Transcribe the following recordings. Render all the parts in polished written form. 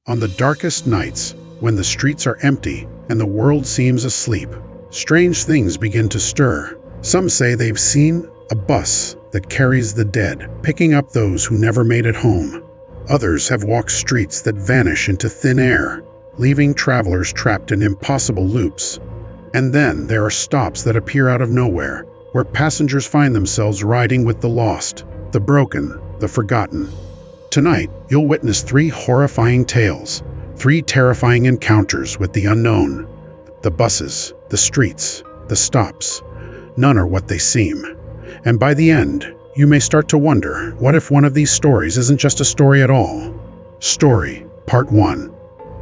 On the darkest nights, when the streets are empty and the world seems asleep, strange things begin to stir. Some say they've seen a bus that carries the dead, picking up those who never made it home. Others have walked streets that vanish into thin air, leaving travelers trapped in impossible loops. And then there are stops that appear out of nowhere, where passengers find themselves riding with the lost, the broken, the forgotten. Tonight, you'll witness 3 horrifying tales, 3 terrifying encounters with the unknown. The buses, the streets, the stops. None are what they seem. And by the end, you may start to wonder, what if one of these stories isn't just a story at all? Story, Part 1.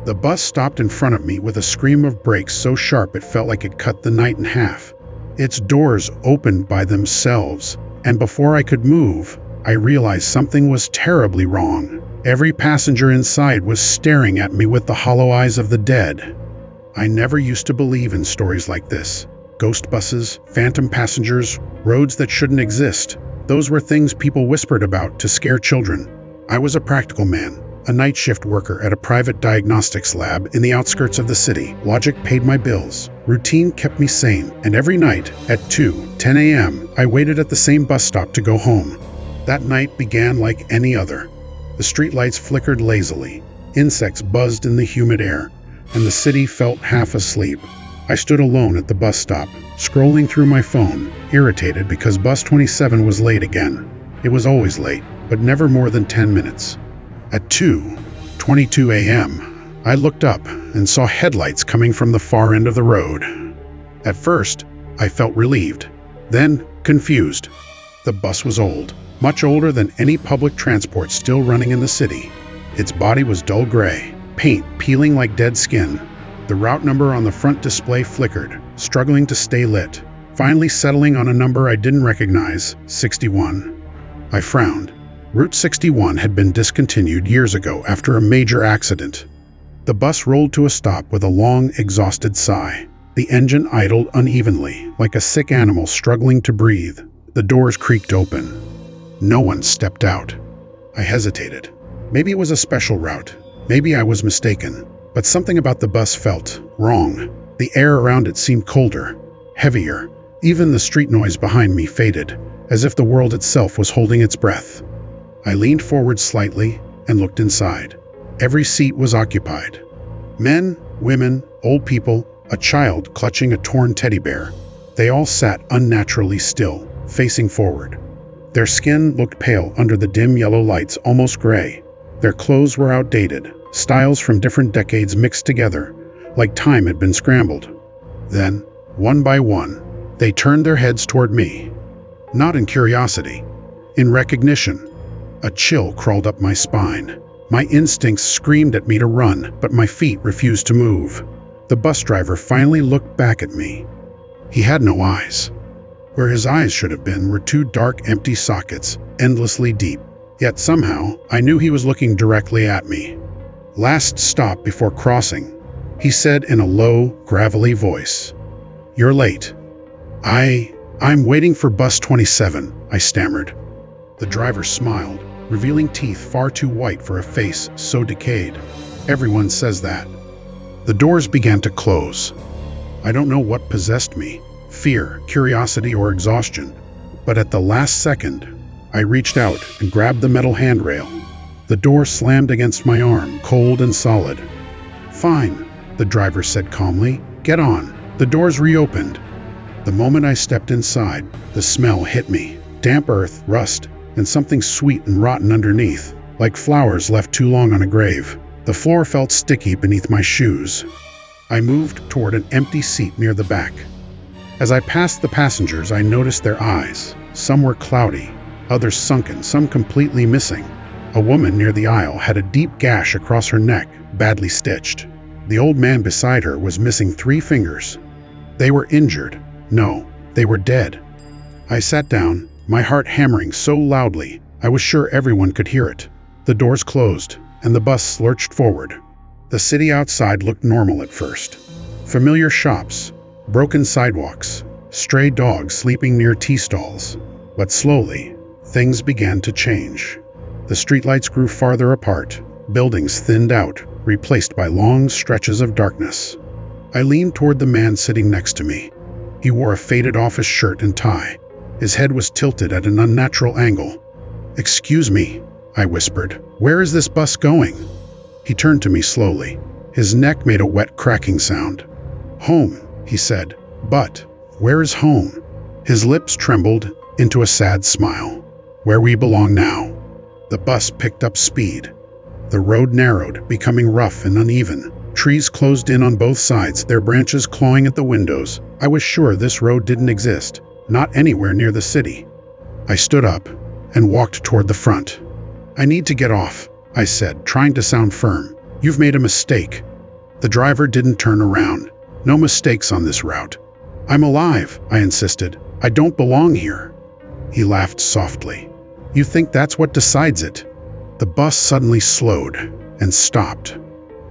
The bus stopped in front of me with a scream of brakes so sharp it felt like it cut the night in half. Its doors opened by themselves, and before I could move, I realized something was terribly wrong. Every passenger inside was staring at me with the hollow eyes of the dead. I never used to believe in stories like this. Ghost buses, phantom passengers, roads that shouldn't exist. Those were things people whispered about to scare children. I was a practical man, a night shift worker at a private diagnostics lab in the outskirts of the city. Logic paid my bills. Routine kept me sane, and every night at 2:10 a.m., I waited at the same bus stop to go home. That night began like any other. The streetlights flickered lazily, insects buzzed in the humid air, and the city felt half asleep. I stood alone at the bus stop, scrolling through my phone, irritated because bus 27 was late again. It was always late, but never more than 10 minutes. At 2:22 a.m., I looked up and saw headlights coming from the far end of the road. At first, I felt relieved, then confused. The bus was old, much older than any public transport still running in the city. Its body was dull gray, paint peeling like dead skin. The route number on the front display flickered, struggling to stay lit, finally settling on a number I didn't recognize, 61. I frowned. Route 61 had been discontinued years ago after a major accident. The bus rolled to a stop with a long, exhausted sigh. The engine idled unevenly, like a sick animal struggling to breathe. The doors creaked open. No one stepped out. I hesitated. Maybe it was a special route. Maybe I was mistaken. But something about the bus felt wrong. The air around it seemed colder, heavier. Even the street noise behind me faded, as if the world itself was holding its breath. I leaned forward slightly and looked inside. Every seat was occupied. Men, women, old people, a child clutching a torn teddy bear. They all sat unnaturally still, facing forward. Their skin looked pale under the dim yellow lights, almost gray. Their clothes were outdated, styles from different decades mixed together, like time had been scrambled. Then, one by one, they turned their heads toward me. Not in curiosity, in recognition. A chill crawled up my spine. My instincts screamed at me to run, but my feet refused to move. The bus driver finally looked back at me. He had no eyes. Where his eyes should have been were 2 dark, empty sockets, endlessly deep. Yet somehow, I knew he was looking directly at me. "Last stop before crossing," he said in a low, gravelly voice. "You're late." I'm waiting for bus 27, I stammered. The driver smiled, revealing teeth far too white for a face so decayed. Everyone says that. The doors began to close. I don't know what possessed me, fear, curiosity, or exhaustion, but at the last second, I reached out and grabbed the metal handrail. The door slammed against my arm, cold and solid. "Fine," the driver said calmly. "Get on." The doors reopened. The moment I stepped inside, the smell hit me. Damp earth, rust, and something sweet and rotten underneath, like flowers left too long on a grave. The floor felt sticky beneath my shoes. I moved toward an empty seat near the back. As I passed the passengers, I noticed their eyes. Some were cloudy, others sunken, some completely missing. A woman near the aisle had a deep gash across her neck, badly stitched. The old man beside her was missing 3 fingers. They were injured. No, they were dead. I sat down, my heart hammering so loudly, I was sure everyone could hear it. The doors closed, and the bus lurched forward. The city outside looked normal at first. Familiar shops, broken sidewalks, stray dogs sleeping near tea stalls. But slowly, things began to change. The streetlights grew farther apart, buildings thinned out, replaced by long stretches of darkness. I leaned toward the man sitting next to me. He wore a faded office shirt and tie. His head was tilted at an unnatural angle. "Excuse me," I whispered. "Where is this bus going?" He turned to me slowly. His neck made a wet cracking sound. "Home," he said. "But where is home?" His lips trembled into a sad smile. "Where we belong now." The bus picked up speed. The road narrowed, becoming rough and uneven. Trees closed in on both sides, their branches clawing at the windows. I was sure this road didn't exist, not anywhere near the city. I stood up and walked toward the front. "I need to get off," I said, trying to sound firm. "You've made a mistake." The driver didn't turn around. "No mistakes on this route." "I'm alive," I insisted. "I don't belong here." He laughed softly. "You think that's what decides it?" The bus suddenly slowed and stopped.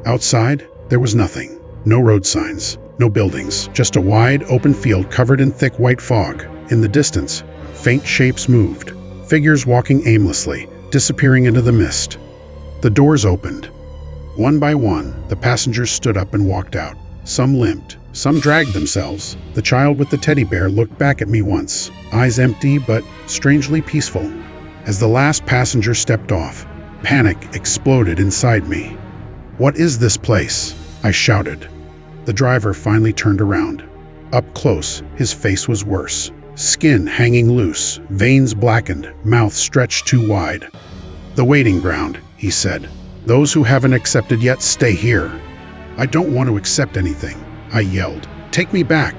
Outside, there was nothing. No road signs, no buildings, just a wide, open field covered in thick white fog. In the distance, faint shapes moved, figures walking aimlessly, disappearing into the mist. The doors opened. One by one, the passengers stood up and walked out. Some limped, some dragged themselves. The child with the teddy bear looked back at me once, eyes empty but strangely peaceful. As the last passenger stepped off, panic exploded inside me. "What is this place?" I shouted. The driver finally turned around. Up close, his face was worse. Skin hanging loose, veins blackened, mouth stretched too wide. "The waiting ground," he said. "Those who haven't accepted yet stay here." "I don't want to accept anything," I yelled. "Take me back."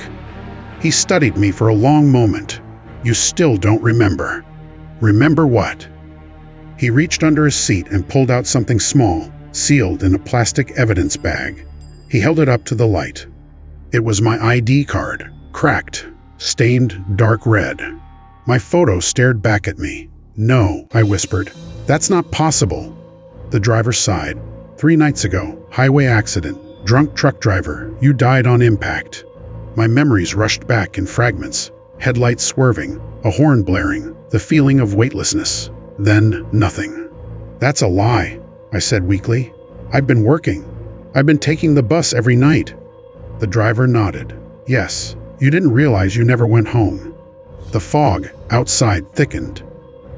He studied me for a long moment. "You still don't remember." "Remember what?" He reached under his seat and pulled out something small, sealed in a plastic evidence bag. He held it up to the light. It was my ID card, cracked, stained dark red. My photo stared back at me. "No," I whispered. "That's not possible." The driver sighed. 3 nights ago, highway accident, drunk truck driver, you died on impact." My memories rushed back in fragments. Headlights swerving, a horn blaring, the feeling of weightlessness. Then nothing. "That's a lie," I said weakly. "I've been working. I've been taking the bus every night." The driver nodded. "Yes, you didn't realize you never went home." The fog outside thickened.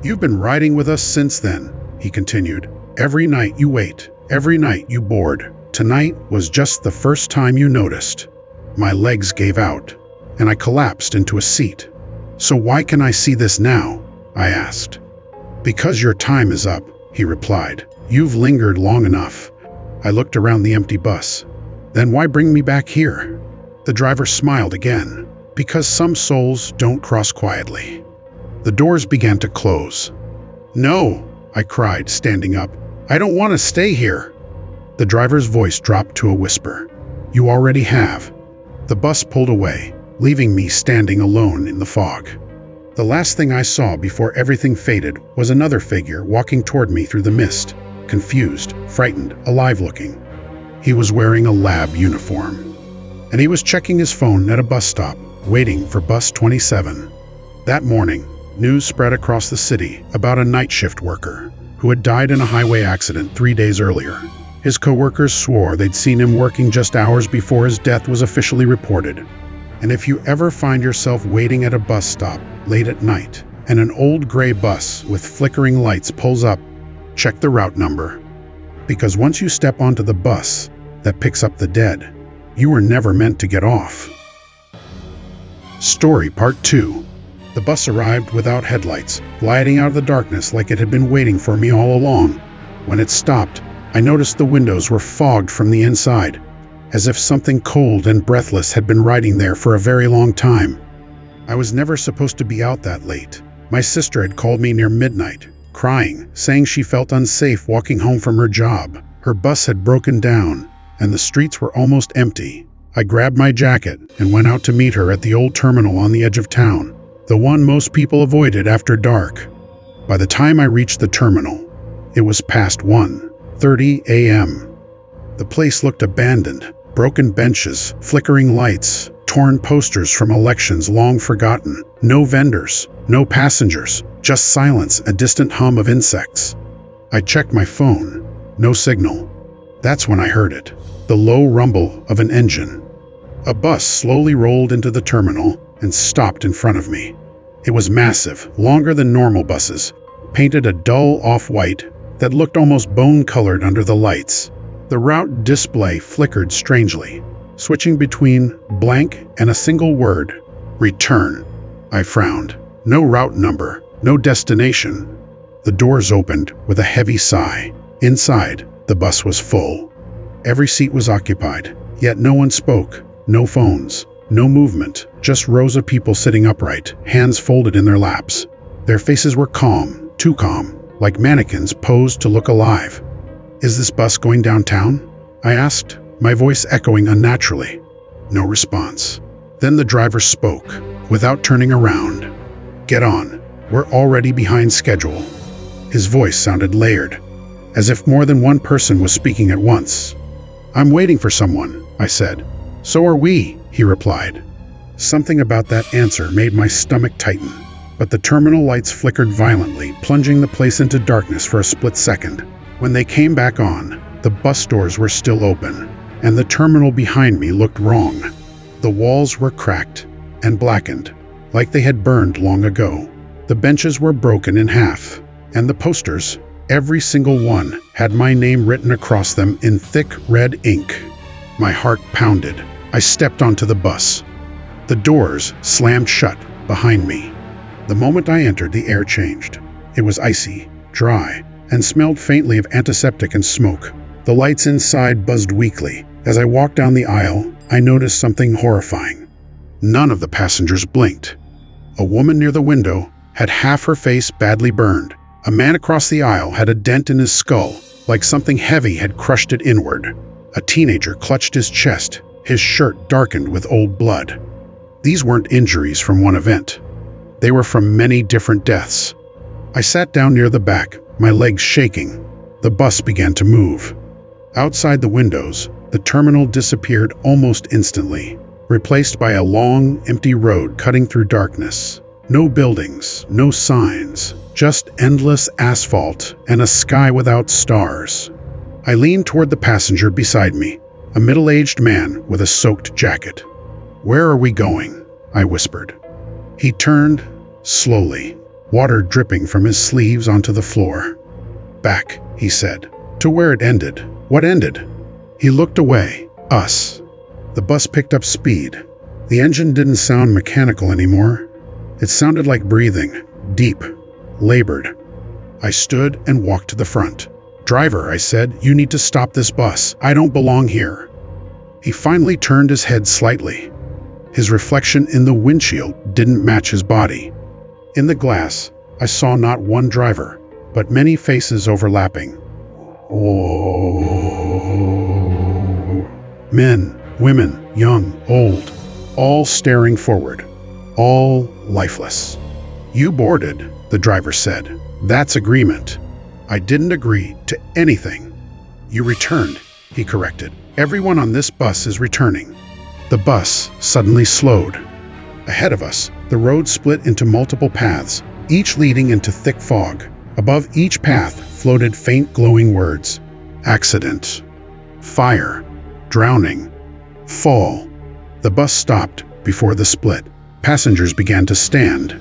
"You've been riding with us since then," he continued. "Every night you wait, every night you board. Tonight was just the first time you noticed." My legs gave out, and I collapsed into a seat. "So why can I see this now?" I asked. "Because your time is up," he replied. "You've lingered long enough." I looked around the empty bus. "Then why bring me back here?" The driver smiled again. "Because some souls don't cross quietly." The doors began to close. "No," I cried, standing up. "I don't want to stay here." The driver's voice dropped to a whisper. "You already have." The bus pulled away, leaving me standing alone in the fog. The last thing I saw before everything faded was another figure walking toward me through the mist, confused, frightened, alive-looking. He was wearing a lab uniform, and he was checking his phone at a bus stop, waiting for bus 27. That morning, news spread across the city about a night shift worker who had died in a highway accident 3 days earlier. His co-workers swore they'd seen him working just hours before his death was officially reported. And if you ever find yourself waiting at a bus stop late at night, and an old gray bus with flickering lights pulls up, check the route number. Because once you step onto the bus that picks up the dead, you were never meant to get off. Story Part 2. The bus arrived without headlights, gliding out of the darkness like it had been waiting for me all along. When it stopped, I noticed the windows were fogged from the inside, as if something cold and breathless had been riding there for a very long time. I was never supposed to be out that late. My sister had called me near midnight, crying, saying she felt unsafe walking home from her job. Her bus had broken down, and the streets were almost empty. I grabbed my jacket and went out to meet her at the old terminal on the edge of town, the one most people avoided after dark. By the time I reached the terminal, it was past 1:30 a.m. The place looked abandoned. Broken benches, flickering lights, torn posters from elections long forgotten. No vendors, no passengers, just silence, a distant hum of insects. I checked my phone. No signal. That's when I heard it, the low rumble of an engine. A bus slowly rolled into the terminal and stopped in front of me. It was massive, longer than normal buses, painted a dull off-white that looked almost bone-colored under the lights. The route display flickered strangely, switching between blank and a single word, return. I frowned. No route number, no destination. The doors opened with a heavy sigh. Inside, the bus was full. Every seat was occupied, yet no one spoke. No phones, no movement, just rows of people sitting upright, hands folded in their laps. Their faces were calm, too calm, like mannequins posed to look alive. Is this bus going downtown? I asked, my voice echoing unnaturally. No response. Then the driver spoke, without turning around. Get on. We're already behind schedule. His voice sounded layered, as if more than one person was speaking at once. I'm waiting for someone, I said. So are we, he replied. Something about that answer made my stomach tighten, but the terminal lights flickered violently, plunging the place into darkness for a split second. When they came back on, the bus doors were still open, and the terminal behind me looked wrong. The walls were cracked and blackened, like they had burned long ago. The benches were broken in half, and the posters, every single one, had my name written across them in thick red ink. My heart pounded. I stepped onto the bus. The doors slammed shut behind me. The moment I entered, the air changed. It was icy, dry, and smelled faintly of antiseptic and smoke. The lights inside buzzed weakly. As I walked down the aisle, I noticed something horrifying. None of the passengers blinked. A woman near the window had half her face badly burned. A man across the aisle had a dent in his skull, like something heavy had crushed it inward. A teenager clutched his chest, his shirt darkened with old blood. These weren't injuries from one event. They were from many different deaths. I sat down near the back, my legs shaking. The bus began to move. Outside the windows, the terminal disappeared almost instantly, replaced by a long, empty road cutting through darkness. No buildings, no signs, just endless asphalt and a sky without stars. I leaned toward the passenger beside me, a middle-aged man with a soaked jacket. Where are we going? I whispered. He turned, slowly, water dripping from his sleeves onto the floor. Back, he said, to where it ended. What ended? He looked away. Us. The bus picked up speed. The engine didn't sound mechanical anymore. It sounded like breathing, deep, labored. I stood and walked to the front. Driver, I said, you need to stop this bus. I don't belong here. He finally turned his head slightly. His reflection in the windshield didn't match his body. In the glass, I saw not one driver, but many faces overlapping. Oh. Men, women, young, old, all staring forward, all lifeless. You boarded, the driver said. That's agreement. I didn't agree to anything. You returned, he corrected. Everyone on this bus is returning. The bus suddenly slowed. Ahead of us, the road split into multiple paths, each leading into thick fog. Above each path floated faint glowing words. Accident. Fire. Drowning. Fall. The bus stopped before the split. Passengers began to stand.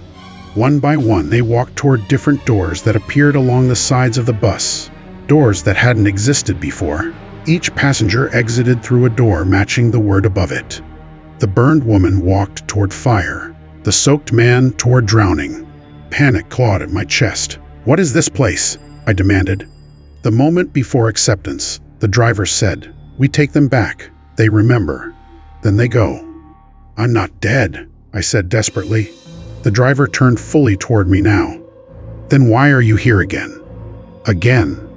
One by one, they walked toward different doors that appeared along the sides of the bus, doors that hadn't existed before. Each passenger exited through a door matching the word above it. The burned woman walked toward fire, the soaked man toward drowning. Panic clawed at my chest. What is this place? I demanded. The moment before acceptance, the driver said, we take them back. They remember. Then they go. I'm not dead, I said desperately. The driver turned fully toward me now. Then why are you here again? Again.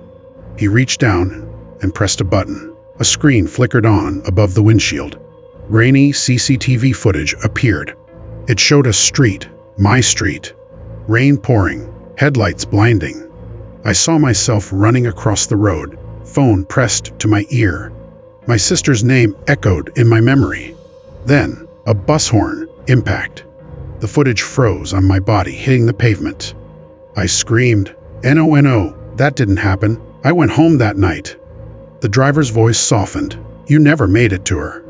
He reached down and pressed a button. A screen flickered on above the windshield. Grainy CCTV footage appeared. It showed a street, my street. Rain pouring, headlights blinding. I saw myself running across the road, phone pressed to my ear. My sister's name echoed in my memory. Then, a bus horn, impact. The footage froze on my body, hitting the pavement. I screamed, "No, that didn't happen. I went home that night." The driver's voice softened. "You never made it to her."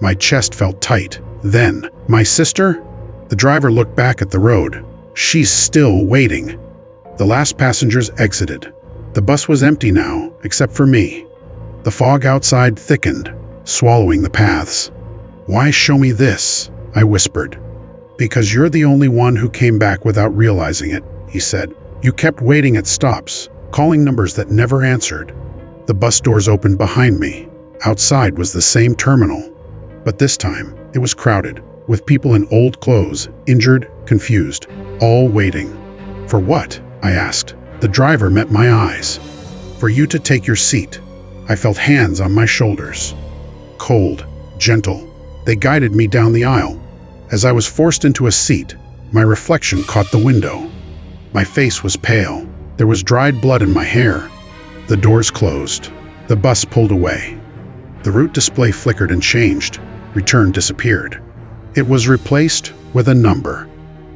My chest felt tight. Then, "My sister?" The driver looked back at the road. "She's still waiting." The last passengers exited. The bus was empty now, except for me. The fog outside thickened, swallowing the paths. "Why show me this?" I whispered. "Because you're the only one who came back without realizing it," he said. "You kept waiting at stops, calling numbers that never answered." The bus doors opened behind me. Outside was the same terminal, but this time it was crowded, with people in old clothes, injured, confused, all waiting. "For what?" I asked. The driver met my eyes. "For you to take your seat." I felt hands on my shoulders. Cold, gentle. They guided me down the aisle. As I was forced into a seat, my reflection caught the window. My face was pale. There was dried blood in my hair. The doors closed. The bus pulled away. The route display flickered and changed. Return disappeared. It was replaced with a number.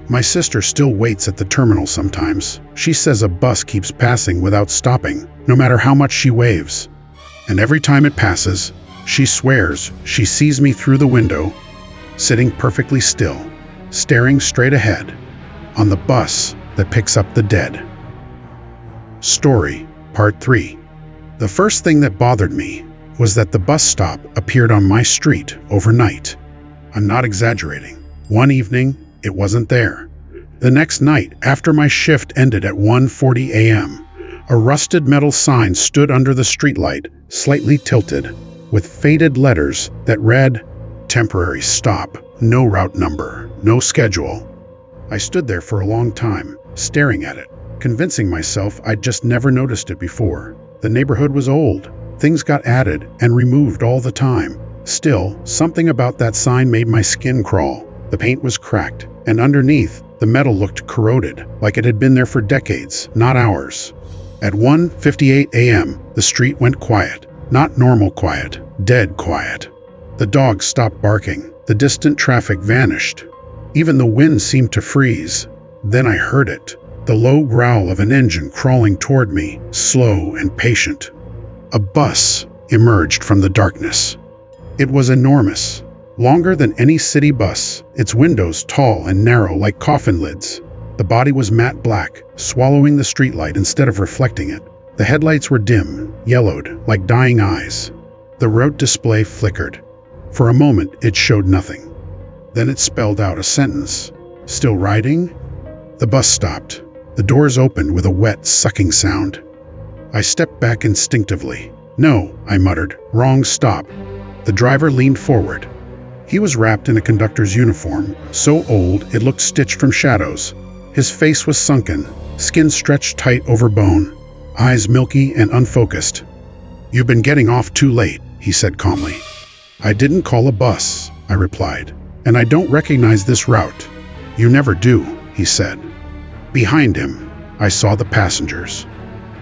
My sister still waits at the terminal sometimes. She says a bus keeps passing without stopping, no matter how much she waves. And every time it passes, she swears she sees me through the window, sitting perfectly still, staring straight ahead, on the bus that picks up the dead. Story, Part 3. The first thing that bothered me was that the bus stop appeared on my street overnight. I'm not exaggerating. One evening, it wasn't there. The next night, after my shift ended at 1:40 a.m., a rusted metal sign stood under the streetlight, slightly tilted, with faded letters that read, "Temporary stop, no route number, no schedule." I stood there for a long time, staring at it, convincing myself I'd just never noticed it before. The neighborhood was old. Things got added and removed all the time. Still, something about that sign made my skin crawl. The paint was cracked, and underneath, the metal looked corroded, like it had been there for decades, not hours. At 1:58 a.m., the street went quiet. Not normal quiet, dead quiet. The dogs stopped barking. The distant traffic vanished. Even the wind seemed to freeze. Then I heard it, the low growl of an engine crawling toward me, slow and patient. A bus emerged from the darkness. It was enormous, longer than any city bus, its windows tall and narrow like coffin lids. The body was matte black, swallowing the streetlight instead of reflecting it. The headlights were dim, yellowed, like dying eyes. The route display flickered. For a moment, it showed nothing. Then it spelled out a sentence. "Still riding?" The bus stopped. The doors opened with a wet, sucking sound. I stepped back instinctively. "No," I muttered. "Wrong stop." The driver leaned forward. He was wrapped in a conductor's uniform, so old it looked stitched from shadows. His face was sunken, skin stretched tight over bone, eyes milky and unfocused. "You've been getting off too late," he said calmly. "I didn't call a bus," I replied, "and I don't recognize this route." "You never do," he said. Behind him, I saw the passengers.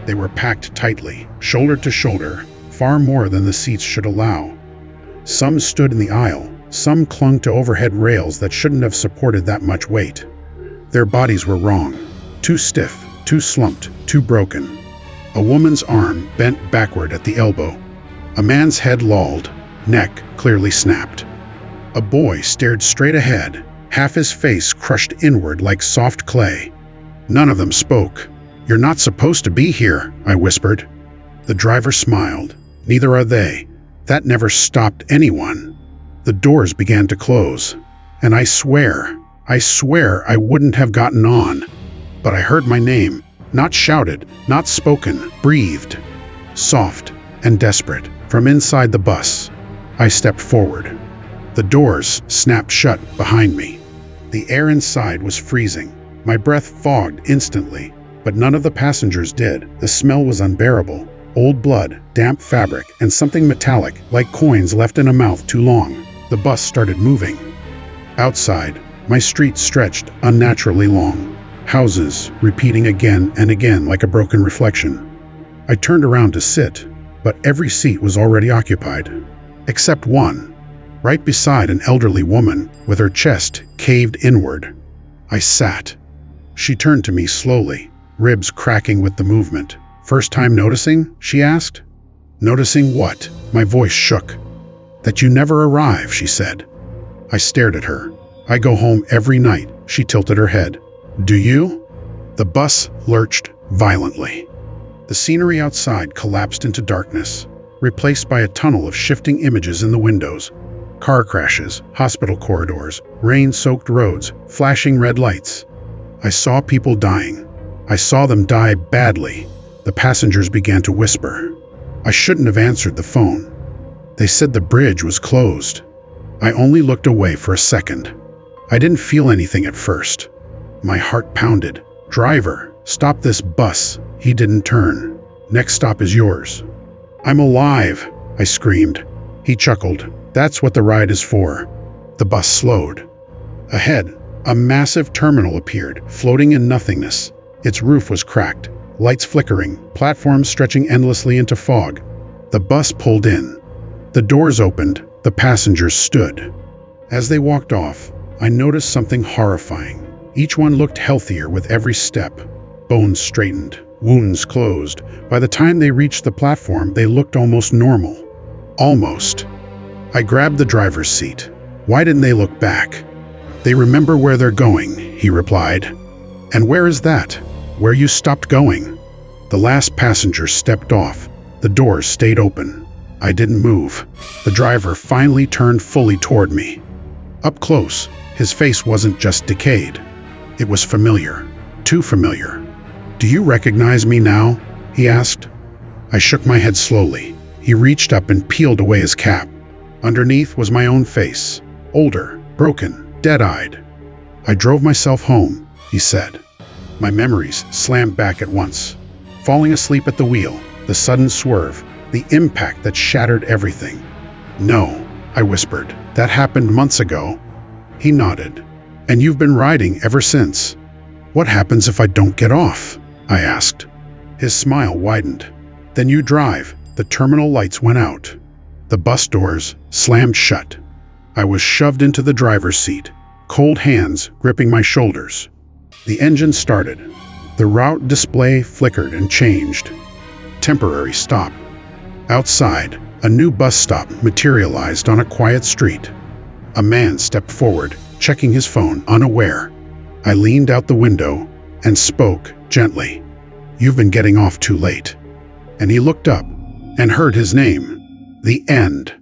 They were packed tightly, shoulder to shoulder, far more than the seats should allow. Some stood in the aisle, some clung to overhead rails that shouldn't have supported that much weight. Their bodies were wrong, too stiff, too slumped, too broken. A woman's arm bent backward at the elbow. A man's head lolled, neck clearly snapped. A boy stared straight ahead, half his face crushed inward like soft clay. None of them spoke. "You're not supposed to be here," I whispered. The driver smiled. "Neither are they. That never stopped anyone." The doors began to close, and I swear I wouldn't have gotten on. But I heard my name, not shouted, not spoken, breathed, soft and desperate, from inside the bus. I stepped forward. The doors snapped shut behind me. The air inside was freezing. My breath fogged instantly, but none of the passengers did. The smell was unbearable. Old blood, damp fabric, and something metallic, like coins left in a mouth too long. The bus started moving. Outside, my street stretched unnaturally long. Houses repeating again and again like a broken reflection. I turned around to sit, but every seat was already occupied. Except one, right beside an elderly woman with her chest caved inward. I sat. She turned to me slowly, ribs cracking with the movement. "First time noticing?" she asked. Noticing what? My voice shook. That you never arrive, she said. I stared at her. I go home every night, she tilted her head. Do you? The bus lurched violently. The scenery outside collapsed into darkness, replaced by a tunnel of shifting images in the windows. Car crashes, hospital corridors, rain-soaked roads, flashing red lights. I saw people dying. I saw them die badly. The passengers began to whisper. I shouldn't have answered the phone. They said the bridge was closed. I only looked away for a second. I didn't feel anything at first. My heart pounded. Driver, stop this bus. He didn't turn. Next stop is yours. I'm alive, I screamed. He chuckled. That's what the ride is for. The bus slowed. Ahead, a massive terminal appeared, floating in nothingness. Its roof was cracked, lights flickering, platforms stretching endlessly into fog. The bus pulled in. The doors opened, the passengers stood. As they walked off, I noticed something horrifying. Each one looked healthier with every step. Bones straightened, wounds closed. By the time they reached the platform, they looked almost normal. Almost. I grabbed the driver's seat. Why didn't they look back? They remember where they're going, he replied. And where is that? Where you stopped going? The last passenger stepped off. The doors stayed open. I didn't move. The driver finally turned fully toward me. Up close, his face wasn't just decayed. It was familiar. Too familiar. Do you recognize me now? He asked. I shook my head slowly. He reached up and peeled away his cap. Underneath was my own face. Older, broken, dead-eyed. I drove myself home, he said. My memories slammed back at once. Falling asleep at the wheel, the sudden swerve, the impact that shattered everything. No, I whispered. That happened months ago. He nodded. And you've been riding ever since. What happens if I don't get off? I asked. His smile widened. Then you drive. The terminal lights went out. The bus doors slammed shut. I was shoved into the driver's seat, cold hands gripping my shoulders. The engine started. The route display flickered and changed. Temporary stop. Outside, a new bus stop materialized on a quiet street. A man stepped forward, checking his phone, unaware. I leaned out the window and spoke gently. You've been getting off too late. And he looked up and heard his name. The end.